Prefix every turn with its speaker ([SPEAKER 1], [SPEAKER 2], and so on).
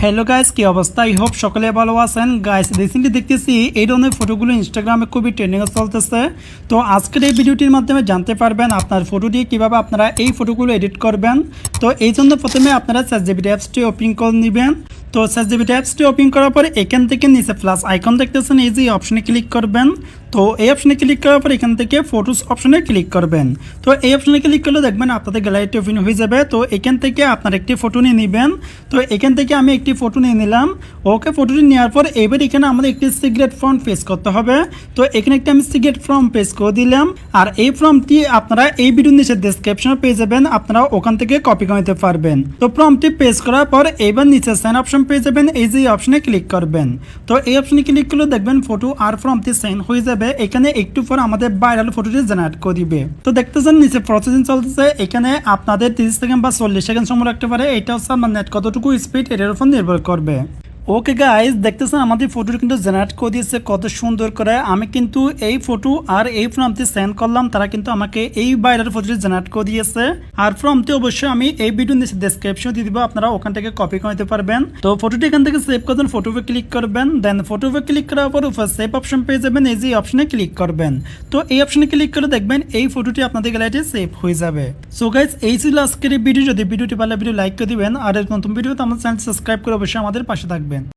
[SPEAKER 1] Hello guys, কি অবস্থা? I hope সকলে ভালো আছেন। গাইস, রিসেন্টলি দেখতেছি এই ধরনের ফটোগুলো ইনস্টাগ্রামে খুবই ট্রেন্ডিংয়ে চলতেছে। তো আজকের এই ভিডিওটির মাধ্যমে জানতে পারবেন আপনার ফটো দিয়ে কীভাবে আপনারা এই ফটোগুলো এডিট করবেন। তো এই জন্য প্রথমে আপনারা ChatGPT অ্যাপসটি ওপেন করে নেবেন। তো ChatGPT অ্যাপসটি ওপেন করার পর এখান থেকে নিচে প্লাস আইকন দেখতেছেন, এই যে অপশনে ক্লিক করবেন। তো এই অপশনে ক্লিক করার পর এখান থেকে ফটোস অপশনে ক্লিক করবেন। তো এই অপশনে ক্লিক করলে দেখবেন আপনাদের গ্যালারিটি ওপেন হয়ে যাবে। তো এখান থেকে আপনার একটি ফটো নিয়ে নেবেন। তো এখান থেকে আমি একটি ফটো নিয়ে নিলাম। ওকে, ফটোটি নেওয়ার পর এবার এখানে আমাদের একটি সিক্রেট ফর্ম পেস্ট করতে হবে। তো এখানে একটা আমি সিক্রেট ফর্ম পেস্ট করে দিলাম। আর এই ফর্মটি আপনারা এই ভিডিওর নিচে ডেসক্রিপশনে পেয়ে যাবেন, আপনারা ওখান থেকে কপি করে নিতে পারবেন। তো ফর্মটি পেস্ট করার পর এবার নিচে সেন্ড অপশন পেয়ে যাবেন, এই যে অপশনে ক্লিক করবেন। তো এই অপশনে ক্লিক করলে দেখবেন ফটো আর ফর্মটি সেন্ড হয়ে যাবে। এখানে একটু পর আমাদের ভাইরাল ফটোটি জেনারেট করে দিবে। তো দেখতেছেন নিচে প্রসেসিং চলতেছে। এখানে আপনাদের 30 সেকেন্ড বা 40 সেকেন্ড সময় রাখতে পারে। এটা হচ্ছে আপনার নেট কতটুকু স্পিড এটার উপর নির্ভর করবে। ওকে গাইজ, দেখতেছেন আমাদের ফটোটি কিন্তু জেনারেট করে দিয়েছে কত সুন্দর করে। আমি কিন্তু এই ফটো আর এই ফর্মটি সেন্ড করলাম, তারা কিন্তু আমাকে এই ভাইরাল ফটোটি জেনারেট করে দিয়েছে। আর ফর্মটি অবশ্যই আমি এই ভিডিও নিচে ডেসক্রিপশন দিয়ে দিব, আপনারা ওখান থেকে কপি করে নিতে পারবেন। তো ফটোটি এখান থেকে সেভ করবেন, ফটোতে ক্লিক করবেন। দেন ফটোতে ক্লিক করার পর উপর সেভ অপশন পেয়ে যাবেন, এই যে অপশনে ক্লিক করবেন। তো এই অপশনে ক্লিক করে দেখবেন এই ফটোটি আপনাদের গ্যালারিতে সেভ হয়ে যাবে। সো গাইজ, এই ছিল আজকের এই ভিডিও। যদি ভিডিওটি ভালো ভিডিও লাইক করে দিবেন, আর নতুন ভিডিওতে আমাদের চ্যানেল সাবস্ক্রাইব করে অবশ্যই আমাদের পাশে থাকবেন।